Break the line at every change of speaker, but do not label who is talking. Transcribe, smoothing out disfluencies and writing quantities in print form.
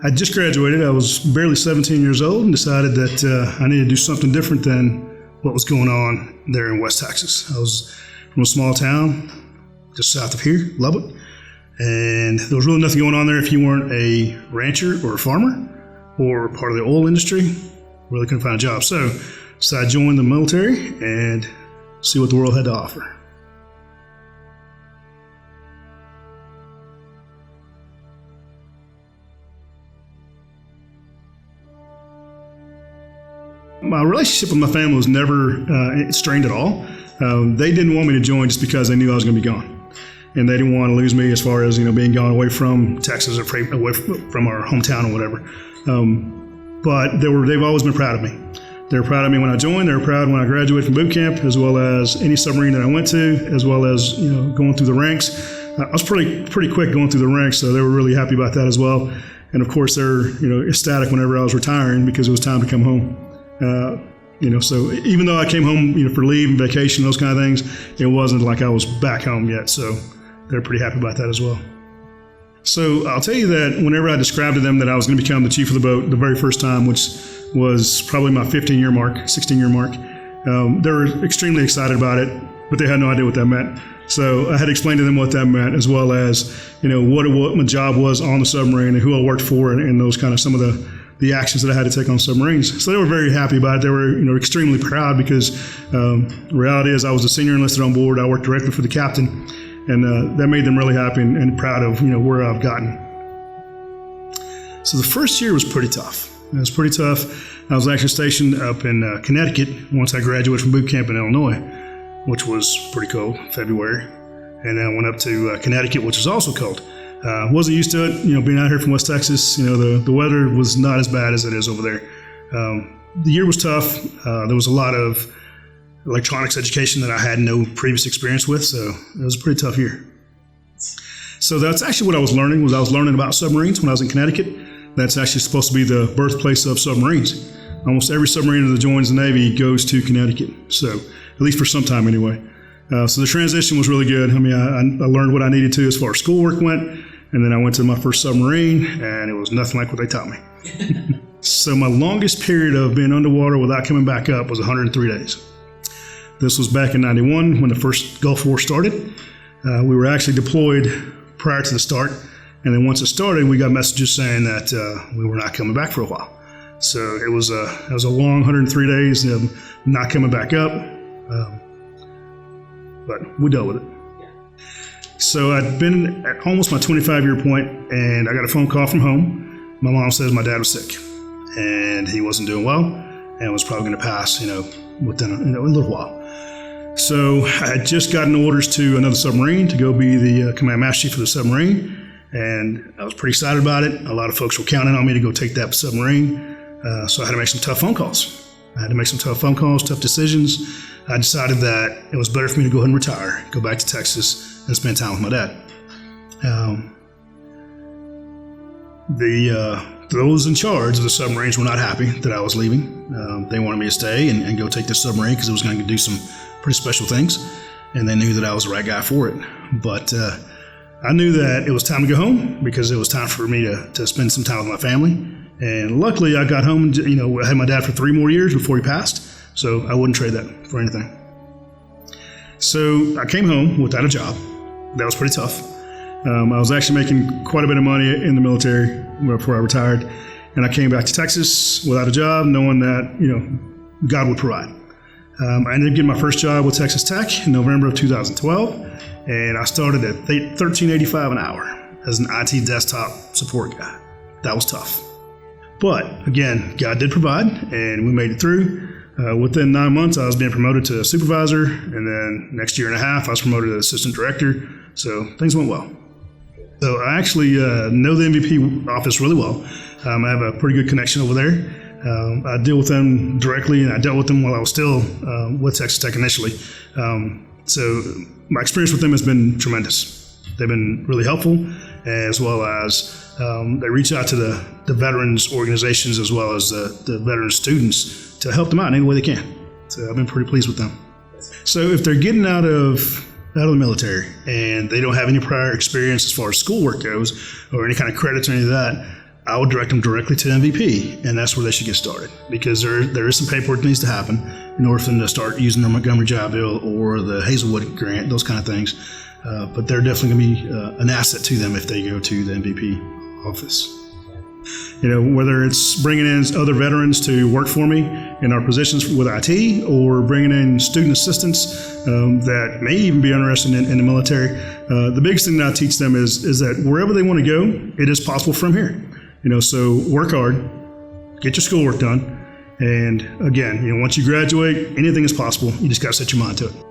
I just graduated. I was barely 17 years old and decided that I needed to do something different than what was going on there in West Texas. I was from a small town just south of here, Lubbock, and there was really nothing going on there if you weren't a rancher or a farmer or part of the oil industry. Really couldn't find a job. So I joined the military and see what the world had to offer. My relationship with my family was never strained at all. They didn't want me to join just because they knew I was going to be gone. And they didn't want to lose me as far as, being gone away from Texas or away from our hometown or whatever. But they've always been proud of me. They were proud of me when I joined. They were proud when I graduated from boot camp, as well as any submarine that I went to, as well as, going through the ranks. I was pretty quick going through the ranks, so they were really happy about that as well. And of course, they're, ecstatic whenever I was retiring because it was time to come home. So even though I came home, for leave and vacation, those kind of things, it wasn't like I was back home yet. So they're pretty happy about that as well. So I'll tell you that whenever I described to them that I was going to become the chief of the boat the very first time, which was probably my 16-year mark, they were extremely excited about it, but they had no idea what that meant. So I had to explain to them what that meant, as well as, what my job was on the submarine and who I worked for and those kind of some of the actions that I had to take on submarines. So they were very happy about it. They were, extremely proud because the reality is I was a senior enlisted on board. I worked directly for the captain, and that made them really happy and proud of, where I've gotten. So the first year was pretty tough. It was pretty tough. I was actually stationed up in Connecticut once I graduated from boot camp in Illinois, which was pretty cold, February. And then I went up to Connecticut, which was also cold. Wasn't used to it, being out here from West Texas. The weather was not as bad as it is over there. The year was tough. There was a lot of electronics education that I had no previous experience with, so it was a pretty tough year. So that's actually what I was learning. I was learning about submarines when I was in Connecticut. That's actually supposed to be the birthplace of submarines. Almost every submarine that joins the Navy goes to Connecticut, so at least for some time anyway. So the transition was really good. I mean, I learned what I needed to as far as schoolwork went, and then I went to my first submarine, and it was nothing like what they taught me. So my longest period of being underwater without coming back up was 103 days. This was back in '91 when the first Gulf War started. We were actually deployed prior to the start, and then once it started, we got messages saying that we were not coming back for a while. So it was a long 103 days of not coming back up. But we dealt with it. So I'd been at almost my 25-year point, and I got a phone call from home. My mom says my dad was sick, and he wasn't doing well, and was probably going to pass, within a little while. So I had just gotten orders to another submarine to go be the command master chief of the submarine, and I was pretty excited about it. A lot of folks were counting on me to go take that submarine, so I had to make some tough phone calls. Tough decisions. I decided that it was better for me to go ahead and retire, go back to Texas, and spend time with my dad. Those in charge of the submarines were not happy that I was leaving. They wanted me to stay and go take this submarine because it was going to do some pretty special things, and they knew that I was the right guy for it. But I knew that it was time to go home because it was time for me to spend some time with my family. And luckily, I got home, I had my dad for 3 more years before he passed, so I wouldn't trade that for anything. So I came home without a job. That was pretty tough. I was actually making quite a bit of money in the military before I retired, and I came back to Texas without a job, knowing that, God would provide. I ended up getting my first job with Texas Tech in November of 2012, and I started at $13.85 an hour as an IT desktop support guy. That was tough. But again, God did provide, and we made it through. Within 9 months, I was being promoted to supervisor, and then next year and a half, I was promoted to assistant director. So things went well. So I actually know the MVP office really well. I have a pretty good connection over there. I deal with them directly, and I dealt with them while I was still with Texas Tech initially. So my experience with them has been tremendous. They've been really helpful, as well as they reach out to the veterans organizations as well as the veteran students to help them out in any way they can. So I've been pretty pleased with them. So if they're getting out of the military and they don't have any prior experience as far as schoolwork goes or any kind of credits or any of that, I would direct them directly to MVP, and that's where they should get started, because there is some paperwork that needs to happen in order for them to start using their Montgomery Job Bill or the Hazelwood grant, those kind of things. But they're definitely going to be an asset to them if they go to the MVP office. Whether it's bringing in other veterans to work for me in our positions with IT, or bringing in student assistants that may even be interested in the military, the biggest thing that I teach them is that wherever they want to go, it is possible from here. So work hard, get your schoolwork done, and again, once you graduate, anything is possible. You just got to set your mind to it.